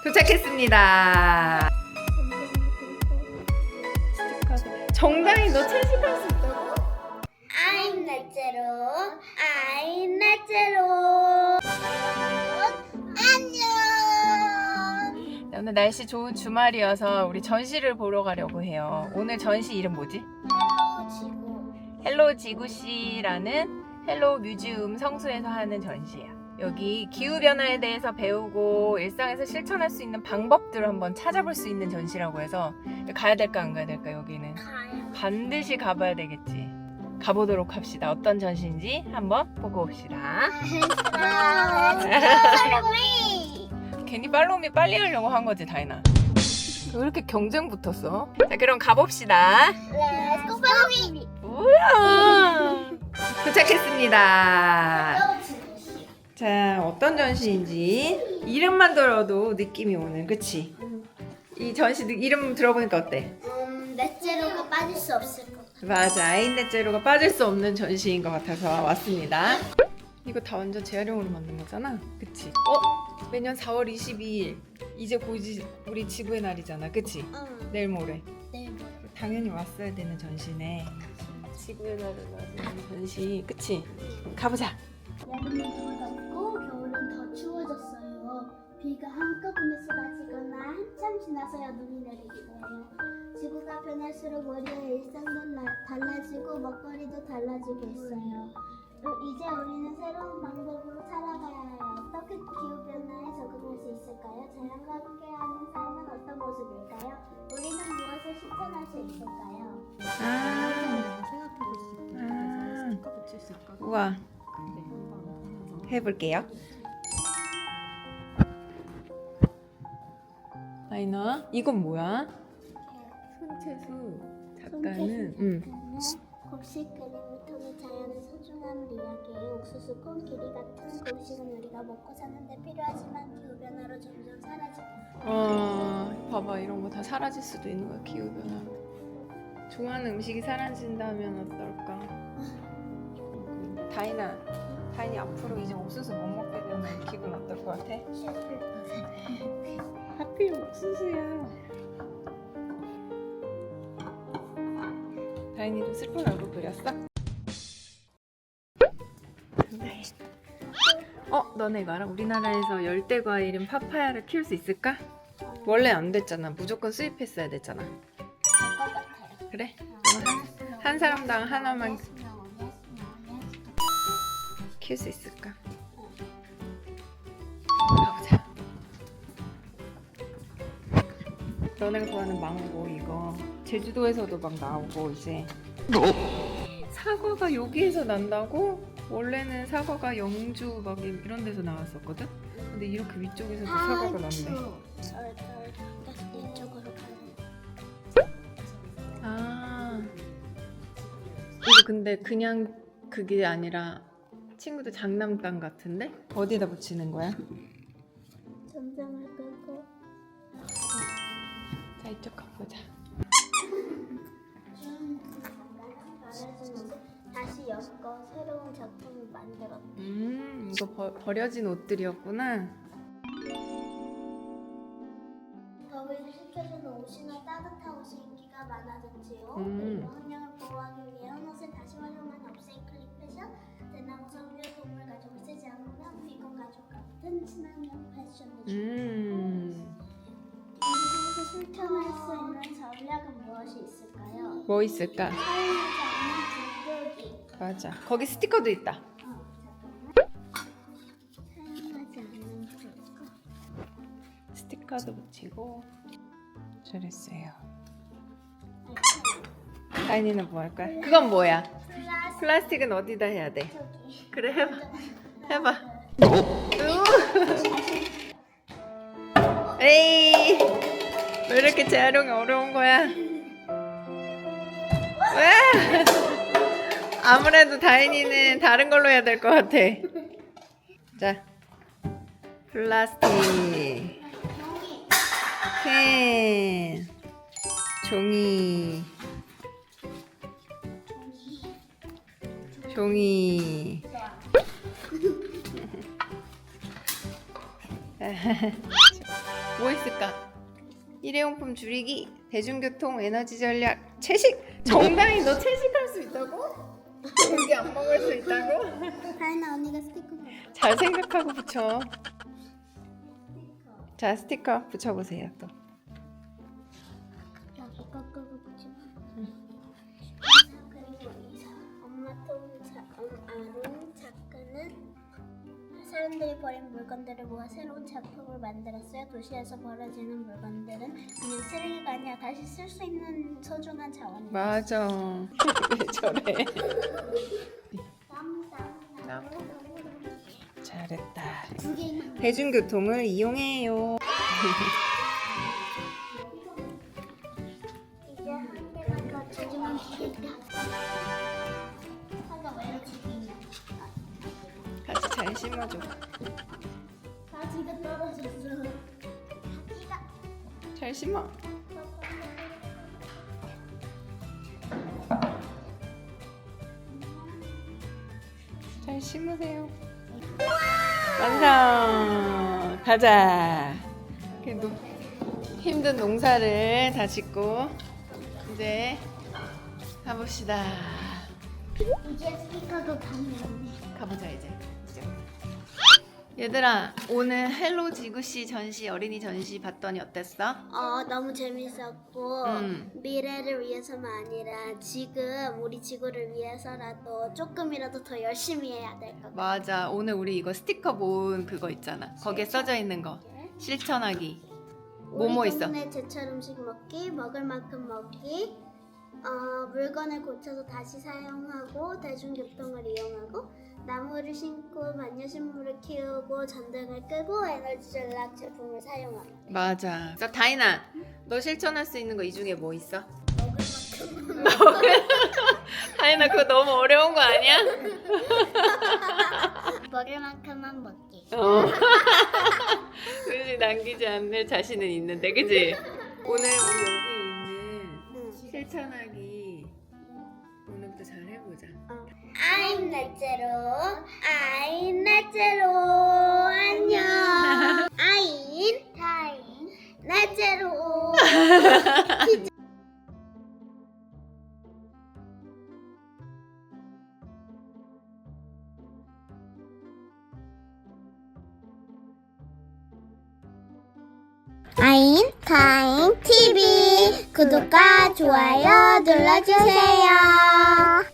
도착했습니다. 정당히 너 채식할 수 있다고? I'm 넷제로. 안녕. 네, 오늘 날씨 좋은 주말이어서 우리 전시를 보러 가려고 해요. 오늘 전시 이름 뭐지? 헬로 지구. 헬로 지구시라는 헬로 뮤지엄 성수에서 하는 전시예요. 여기 기후변화에 대해서 배우고 일상에서 실천할 수 있는 방법들을 한번 찾아볼 수 있는 전시라고 해서 가야 될까 안 가야 될까 여기는? 가요. 반드시 가봐야 되겠지. 가보도록 합시다. 어떤 전시인지 한번 보고 옵시다. 팔로미. 괜히 팔로우미 빨리 하려고 한 거지, 다이나. 왜 이렇게 경쟁 붙었어? 자, 그럼 가봅시다. 렛츠고 팔로미. 뭐야? 도착했습니다. 자, 어떤 전시인지 이름만 들어도 느낌이 오는, 그치? 이 전시 이름 들어보니까 어때? 넷제로가 빠질 수 없을 것 같아. 맞아, 아인넷제로가 빠질 수 없는 전시인 것 같아서 왔습니다. 이거 다 완전 재활용으로 만든 거잖아, 그치? 매년 4월 22일 이제 곧 우리 지구의 날이잖아, 그치? 내일 모레 내일 모레. 당연히 왔어야 되는 전시네. 지구의 날을 맞는 전시, 그치? 가보자. 여름은 더 덥고 겨울은 더 추워졌어요. 비가 한꺼번에 쏟아지거나 한참 지나서야 눈이 내리기도 해요. 지구가 변할수록 우리의 일상도 달라지고 먹거리도 달라지고 있어요. 이제 우리는 새로운 방법으로 살아가야 해요. 어떻게 기후변화에 적응할 수 있을까요? 자연과 함께하는 삶은 어떤 모습일까요? 우리는 무엇을 실천할 수 있을까요? 우와, 해볼게요. 아이나, 이건 뭐야? 손채수 작가는 곡식 그림을 통해 자연의 소중함을 이야기해 옥수수 콩 길이 같은 곡식은 우리가 먹고 사는데 필요하지만 기후변화로 점점 사라지고 봐봐, 이런 거 다 사라질 수도 있는 거야, 기후변화. 좋아하는 음식이 사라진다면 어떨까? 다인이 앞으로 이제 옥수수 못 먹게 되면 기분 어떨 것 같아? 하필 옥수수야. 다인이도 슬픈 얼굴 그렸어? 네. 너네 이거 알아? 우리나라에서 열대 과일인 파파야를 키울 수 있을까? 원래 안 됐잖아. 무조건 수입했어야 됐잖아. 될것 같아요. 그래? 한 사람당 하나만 키울 수 있을까? 가보자. 너네가 좋아하는 망고 이거 제주도에서도 막 나오고 이제 사과가 여기에서 난다고? 원래는 사과가 영주 막 이런 데서 나왔었거든? 근데 이렇게 위쪽에서도 사과가 났네. 이쪽으로 가는. 이거 근데 그냥 그게 아니라 친구들 장난감 같은데? 어디다 붙이는 거야? 점점을 끄고 자, 이쪽 가보자. 다시 엮어 새로운 작품을 만들었다. 이거 버려진 옷들이었구나. 더위를 식혀주는 옷이나 따뜻한 옷이 인기가 많아졌지요. 음. 그리고 환경을 보호하기 위해 옷을 다시 활용한 업사이클링 패션, 대나무 섬유 동물 가죽을 쓰지 않으면 비건 가죽 같은 친환경 패션을 우리 집에서 실천할 수 있는 전략은 무엇이 있을까요? 뭐 있을까? 사용하지 않는 불고기. 맞아. 거기 스티커도 있다. 사용하지 않는 불고기. 스티커도 붙이고. 잘했어요. 다인이는 뭐 할까? 그건 뭐야? 플라스틱은 어디다 해야 돼? 저기. 그래, 해봐. 해봐. 에이, 왜 이렇게 재활용이 어려운 거야? 왜? 아무래도 다인이는 다른 걸로 해야 될 것 같아. 자, 플라스틱, 캔, 종이, 뭐 있을까? 일회용품 줄이기, 대중교통, 에너지 전략, 채식. 정당이 너 채식할 수 있다고? 고기 안 먹을 수 있다고? 다이나 언니가 스티커 봐. 잘 생각하고 붙여. 자, 스티커 붙여보세요 또. 여기 거꾸로 붙이면. 그리고 엄마 아론 작가는 사람들이 버린 물건들을 모아 새로운 작품을 만들었어요. 도시에서 버려지는 물건들은 그냥 쓰레기가 아니라 다시 쓸 수 있는 소중한 자원이에요. 맞아. 왜 저래? 나무. 잘했다. 두 개만. 대중교통을 이용해요. 이제 한 개만 더 찾으면 되겠다. 하나 왜 이렇게 있냐? 같이 잘 심어줘. 가지가 떨어졌어. 가지가. 잘 심어. 잘 심으세요. 완성. 가자. 그래도 힘든 농사를 다 짓고 이제 가봅시다. 이제 스티커도 당연히. 가보자 이제. 얘들아, 오늘 헬로 지구씨 전시, 어린이 전시 봤더니 어땠어? 너무 재밌었고 미래를 위해서만 아니라 지금 우리 지구를 위해서라도 조금이라도 더 열심히 해야 될 것 같아요. 맞아. 오늘 우리 이거 스티커 모은 그거 있잖아. 거기에 써져 있는 거. 실천하기. 뭐뭐 있어? 우리 동네 제철 음식 먹기, 먹을 만큼 먹기, 물건을 고쳐서 다시 사용하고 대중교통을 이용하고 나무를 심고 반려식물을 키우고 전등을 끄고 에너지 전략 제품을 사용하고 맞아. 자, 다이나, 너 실천할 수 있는 거 이 중에 뭐 있어? 먹을 만큼 다이나 그거 너무 어려운 거 아니야? 먹을 만큼만 먹기. 그지, 남기지 않을 자신은 있는데, 그지? 오늘 우리 여기 있는 실천하기 오늘부터 잘 해보자. I'm 넷째로 I'm 넷째로 안녕 I'm 다인 넷째로 아인타인 TV 구독과 좋아요 눌러주세요.